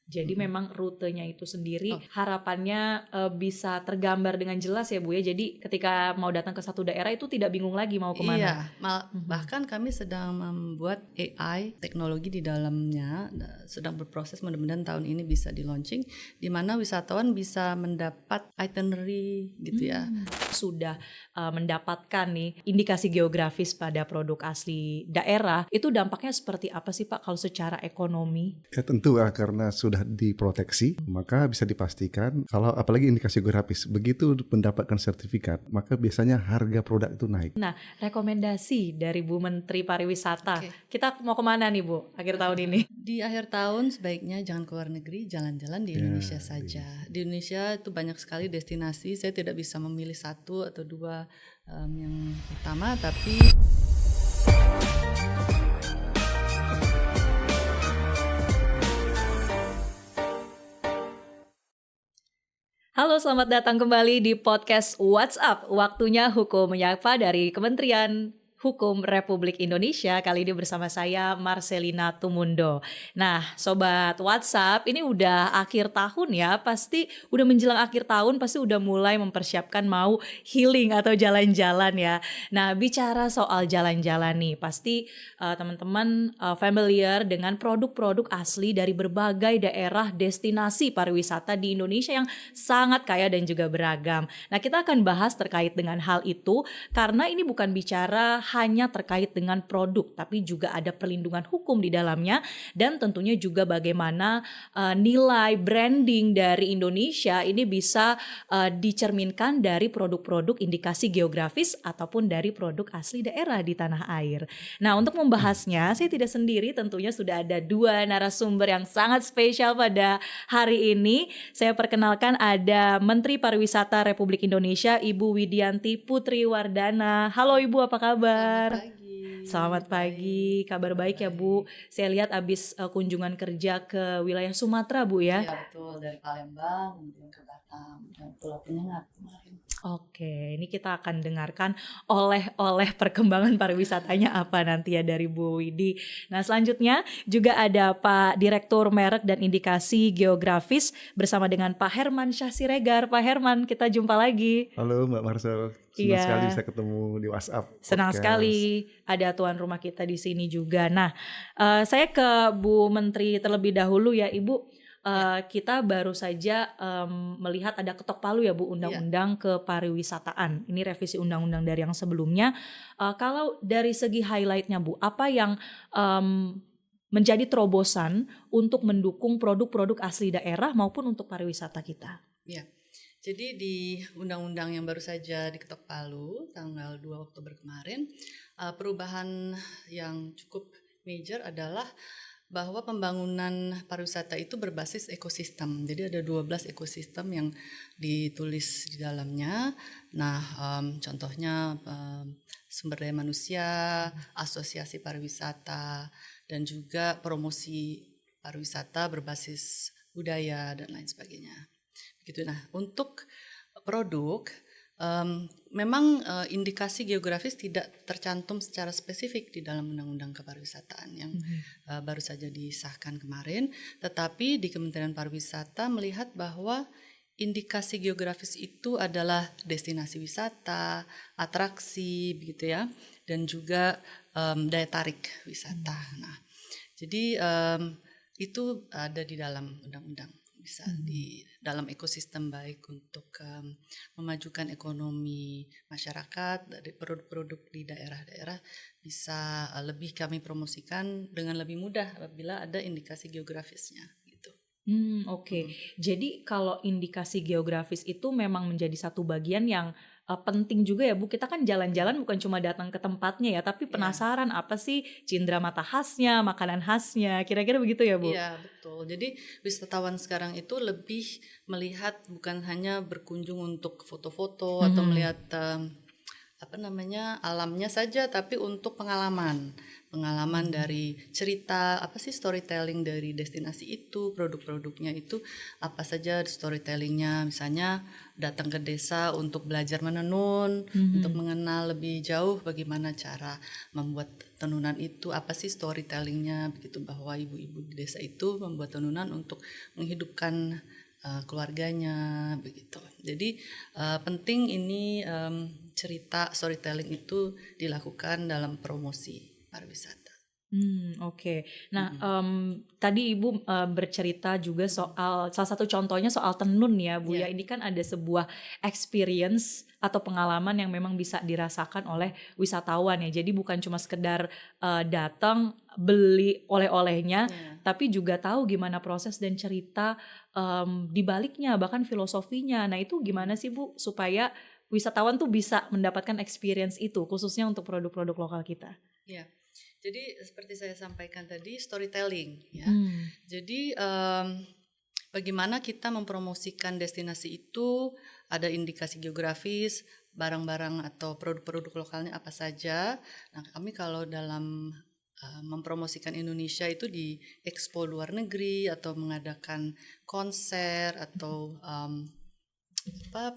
Jadi memang rutenya itu sendiri Oh. harapannya bisa tergambar dengan jelas ya Bu ya. Jadi ketika mau datang ke satu daerah itu tidak bingung lagi mau kemana. Iya, bahkan kami sedang membuat AI teknologi di dalamnya, sedang berproses, mudah-mudahan tahun ini bisa di launching, di mana wisatawan bisa mendapat itinerary gitu ya. Sudah mendapatkan nih indikasi geografis pada produk asli daerah, itu dampaknya seperti apa sih Pak kalau secara ekonomi? Ya tentu karena sudah diproteksi, maka bisa dipastikan kalau apalagi indikasi geografis, begitu mendapatkan sertifikat, maka biasanya harga produk itu naik. Nah, rekomendasi dari Bu Menteri Pariwisata, Oke. kita mau kemana nih Bu akhir tahun ini? Di akhir tahun sebaiknya jangan ke luar negeri, jalan-jalan di Indonesia saja. Di Indonesia itu banyak sekali destinasi, saya tidak bisa memilih satu atau dua yang pertama, tapi Halo, selamat datang kembali di podcast WhatsApp. Waktunya Hukum Menyapa dari Kementerian Hukum Republik Indonesia. Kali ini bersama saya Marcelina Tumundo. Nah, Sobat WhatsApp, ini udah akhir tahun ya. Pasti udah menjelang akhir tahun, pasti udah mulai mempersiapkan mau healing atau jalan-jalan ya. Nah, bicara soal jalan-jalan nih, pasti teman-teman familiar dengan produk-produk asli dari berbagai daerah destinasi pariwisata di Indonesia yang sangat kaya dan juga beragam. Nah, kita akan bahas terkait dengan hal itu karena ini bukan bicara hanya terkait dengan produk, tapi juga ada perlindungan hukum di dalamnya dan tentunya juga bagaimana nilai branding dari Indonesia ini bisa dicerminkan dari produk-produk indikasi geografis ataupun dari produk asli daerah di tanah air. Nah, untuk membahasnya saya tidak sendiri, tentunya sudah ada dua narasumber yang sangat spesial pada hari ini. Saya perkenalkan ada Menteri Pariwisata Republik Indonesia Ibu Widianti Putri Wardana. Halo Ibu, apa kabar? selamat pagi. Selamat pagi, kabar baik ya Bu. Saya lihat abis kunjungan kerja ke wilayah Sumatera Bu ya. Iya betul, dari Palembang kemudian ke Batam dan Pulau Penyengat kemarin. Oke, ini kita akan dengarkan oleh perkembangan pariwisatanya apa nanti ya dari Bu Widi. Nah, selanjutnya juga ada Pak Direktur Merek dan Indikasi Geografis bersama dengan Pak Herman Syah Siregar. Pak Herman, kita jumpa lagi. Halo Mbak Marcel, senang sekali bisa ketemu di WhatsApp. Senang Podcast. sekali ada tuan rumah kita di sini juga. Nah, saya ke Bu Menteri terlebih dahulu ya Ibu. Kita baru saja melihat ada ketok palu ya Bu, undang-undang kepariwisataan. Ini revisi undang-undang dari yang sebelumnya. Kalau dari segi highlightnya Bu, apa yang menjadi terobosan untuk mendukung produk-produk asli daerah maupun untuk pariwisata kita? Ya, jadi di undang-undang yang baru saja diketok palu tanggal 2 Oktober kemarin, perubahan yang cukup major adalah bahwa pembangunan pariwisata itu berbasis ekosistem. Jadi ada 12 ekosistem yang ditulis di dalamnya. Nah, contohnya sumber daya manusia, asosiasi pariwisata, dan juga promosi pariwisata berbasis budaya dan lain sebagainya. Gitu. Nah, untuk produk memang indikasi geografis tidak tercantum secara spesifik di dalam Undang-Undang Kepariwisataan yang baru saja disahkan kemarin, tetapi di Kementerian Pariwisata melihat bahwa indikasi geografis itu adalah destinasi wisata, atraksi, begitu ya, dan juga daya tarik wisata. Nah, jadi itu ada di dalam undang-undang. Bisa di dalam ekosistem baik untuk memajukan ekonomi masyarakat, dari produk-produk di daerah-daerah bisa lebih kami promosikan dengan lebih mudah apabila ada indikasi geografisnya gitu. Oke. Jadi kalau indikasi geografis itu memang menjadi satu bagian yang penting juga ya Bu. Kita kan jalan-jalan bukan cuma datang ke tempatnya ya, tapi penasaran apa sih cindera mata khasnya, makanan khasnya. Kira-kira begitu ya Bu? Iya betul. Jadi wisatawan sekarang itu lebih melihat bukan hanya berkunjung untuk foto-foto atau melihat alamnya saja, tapi untuk pengalaman dari cerita, apa sih storytelling dari destinasi itu, produk-produknya itu apa saja storytellingnya, misalnya datang ke desa untuk belajar menenun, untuk mengenal lebih jauh bagaimana cara membuat tenunan itu, apa sih storytellingnya, begitu, bahwa ibu-ibu di desa itu membuat tenunan untuk menghidupkan keluarganya, begitu. Jadi penting ini cerita storytelling itu dilakukan dalam promosi pariwisata. Oke. Nah, tadi Ibu bercerita juga soal salah satu contohnya soal tenun ya, Bu ya. Iya. Ini kan ada sebuah experience atau pengalaman yang memang bisa dirasakan oleh wisatawan ya. Jadi bukan cuma sekedar datang beli oleh-olehnya, Iya. tapi juga tahu gimana proses dan cerita di baliknya, bahkan filosofinya. Nah, itu gimana sih Bu supaya wisatawan tuh bisa mendapatkan experience itu, khususnya untuk produk-produk lokal kita? Ya, jadi seperti saya sampaikan tadi, storytelling ya. Jadi bagaimana kita mempromosikan destinasi itu, ada indikasi geografis, barang-barang atau produk-produk lokalnya apa saja. Nah, kami kalau dalam mempromosikan Indonesia itu di expo luar negeri atau mengadakan konser atau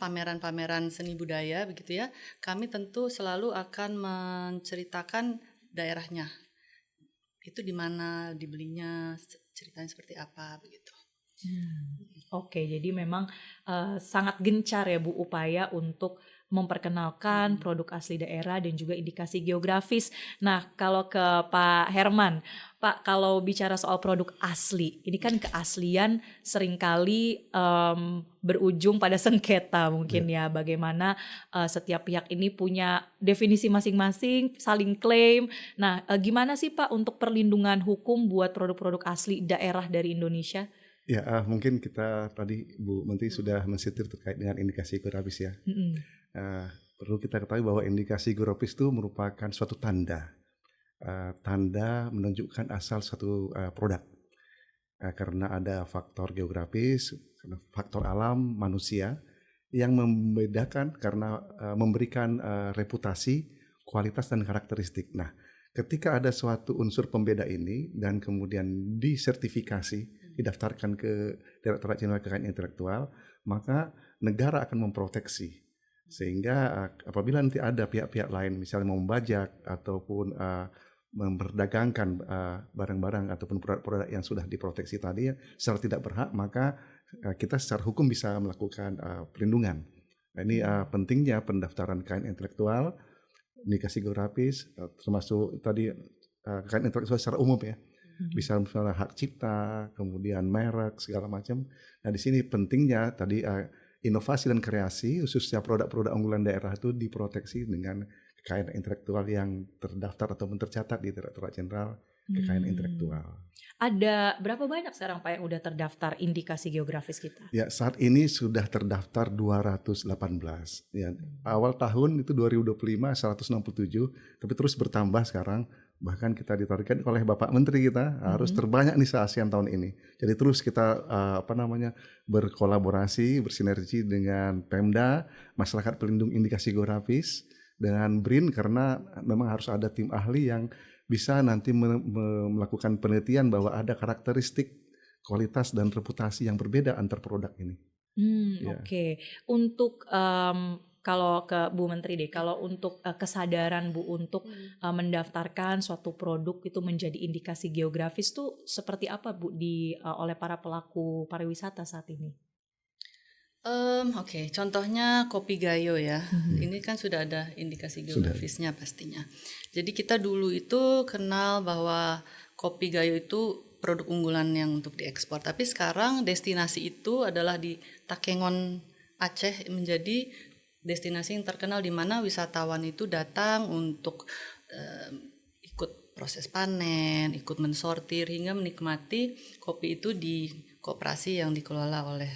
pameran-pameran seni budaya begitu ya, kami tentu selalu akan menceritakan daerahnya, itu di mana dibelinya, ceritanya seperti apa begitu. Oke, jadi memang sangat gencar ya Bu upaya untuk memperkenalkan produk asli daerah dan juga indikasi geografis. Nah, kalau ke Pak Herman, Pak, kalau bicara soal produk asli, ini kan keaslian seringkali berujung pada sengketa mungkin ya. Bagaimana setiap pihak ini punya definisi masing-masing, saling klaim. Nah, gimana sih Pak untuk perlindungan hukum buat produk-produk asli daerah dari Indonesia? Ya, mungkin kita tadi Bu Menteri sudah mensitir terkait dengan indikasi geografis ya. Perlu kita ketahui bahwa indikasi geografis itu merupakan suatu tanda menunjukkan asal suatu produk. Karena ada faktor geografis, faktor alam, manusia yang membedakan karena memberikan reputasi, kualitas dan karakteristik. Nah, ketika ada suatu unsur pembeda ini dan kemudian disertifikasi, didaftarkan ke Direktorat Jenderal Kekayaan Intelektual, maka negara akan memproteksi. Sehingga apabila nanti ada pihak-pihak lain misalnya mau membajak ataupun memperdagangkan barang-barang ataupun produk-produk yang sudah diproteksi tadi secara tidak berhak, maka kita secara hukum bisa melakukan perlindungan. Nah, ini pentingnya pendaftaran kekayaan intelektual, indikasi geografis, termasuk tadi kekayaan intelektual secara umum ya. Bisa misalnya hak cipta, kemudian merek, segala macam. Nah, di sini pentingnya tadi inovasi dan kreasi, khususnya produk-produk unggulan daerah itu diproteksi dengan kekayaan intelektual yang terdaftar ataupun tercatat di Direktorat Jenderal Kekayaan Intelektual. Ada berapa banyak sekarang Pak yang udah terdaftar indikasi geografis kita? Ya, saat ini sudah terdaftar 218. Ya, awal tahun itu 2025 167, tapi terus bertambah sekarang. Bahkan kita ditargetkan oleh Bapak Menteri kita harus terbanyak nih se-ASEAN tahun ini. Jadi terus kita berkolaborasi, bersinergi dengan Pemda, masyarakat pelindung indikasi geografis, dengan BRIN, karena memang harus ada tim ahli yang bisa nanti melakukan penelitian bahwa ada karakteristik, kualitas dan reputasi yang berbeda antar produk ini. Ya. Oke. Untuk kalau ke Bu Menteri deh, kalau untuk kesadaran Bu untuk mendaftarkan suatu produk itu menjadi indikasi geografis tuh seperti apa Bu oleh para pelaku pariwisata saat ini? Oke, contohnya kopi Gayo ya. Ini kan sudah ada indikasi geografisnya pastinya. Jadi kita dulu itu kenal bahwa kopi Gayo itu produk unggulan yang untuk diekspor. Tapi sekarang destinasi itu adalah di Takengon, Aceh, menjadi destinasi yang terkenal di mana wisatawan itu datang untuk ikut proses panen, ikut mensortir hingga menikmati kopi itu di koperasi yang dikelola oleh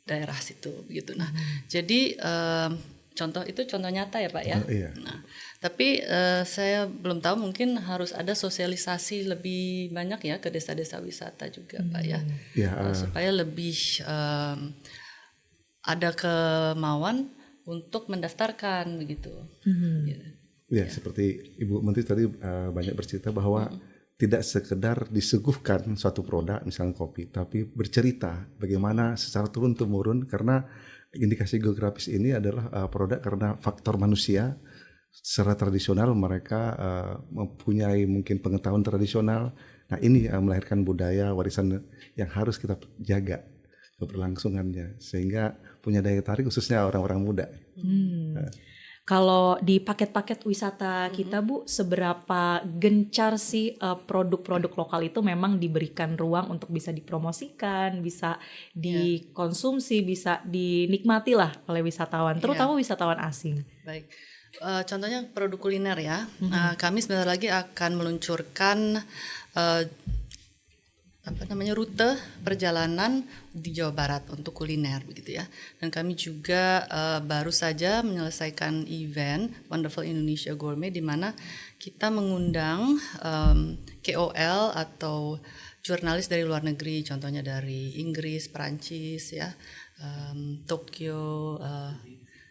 daerah situ begitu. Nah, jadi contoh nyata ya Pak ya. Iya. Nah, tapi saya belum tahu, mungkin harus ada sosialisasi lebih banyak ya ke desa-desa wisata juga Pak ya, supaya lebih ada kemauan untuk mendaftarkan begitu. Gitu. Ya, seperti Ibu Menteri tadi banyak bercerita bahwa tidak sekedar disuguhkan suatu produk, misalnya kopi, tapi bercerita bagaimana secara turun-temurun, karena indikasi geografis ini adalah produk karena faktor manusia. Secara tradisional mereka mempunyai mungkin pengetahuan tradisional. Nah ini melahirkan budaya warisan yang harus kita jaga keberlangsungannya, sehingga punya daya tarik khususnya orang-orang muda. Kalau di paket-paket wisata kita Bu, seberapa gencar sih produk-produk lokal itu memang diberikan ruang untuk bisa dipromosikan, bisa dikonsumsi, bisa dinikmati lah oleh wisatawan, terutama wisatawan asing. Baik, contohnya produk kuliner ya. Kami sebentar lagi akan meluncurkan rute perjalanan di Jawa Barat untuk kuliner begitu ya. Dan kami juga baru saja menyelesaikan event Wonderful Indonesia Gourmet, di mana kita mengundang KOL atau jurnalis dari luar negeri, contohnya dari Inggris, Perancis ya, Tokyo,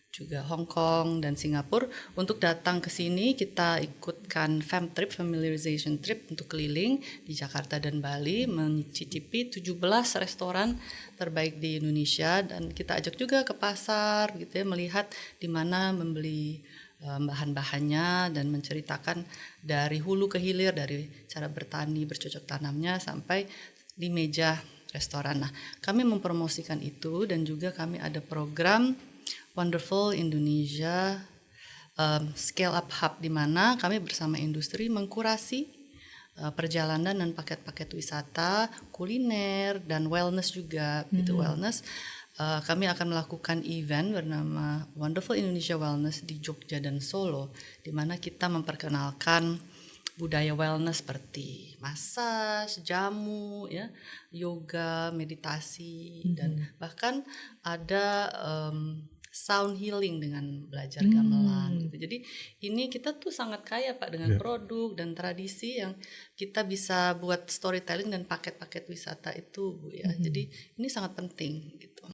juga Hong Kong dan Singapura, untuk datang ke sini. Kita ikutkan fam trip, familiarization trip, untuk keliling di Jakarta dan Bali, mencicipi 17 restoran terbaik di Indonesia, dan kita ajak juga ke pasar gitu ya, melihat di mana membeli bahan-bahannya dan menceritakan dari hulu ke hilir, dari cara bertani, bercocok tanamnya sampai di meja restoran. Nah, kami mempromosikan itu, dan juga kami ada program Wonderful Indonesia Scale Up Hub, di mana kami bersama industri mengkurasi perjalanan dan paket-paket wisata, kuliner, dan wellness juga. Gitu, wellness. Kami akan melakukan event bernama Wonderful Indonesia Wellness di Jogja dan Solo, di mana kita memperkenalkan budaya wellness seperti massage, jamu, ya, yoga, meditasi, dan bahkan ada sound healing dengan belajar gamelan gitu. Jadi ini kita tuh sangat kaya Pak dengan produk dan tradisi yang kita bisa buat storytelling dan paket-paket wisata itu Bu ya. Jadi ini sangat penting gitu.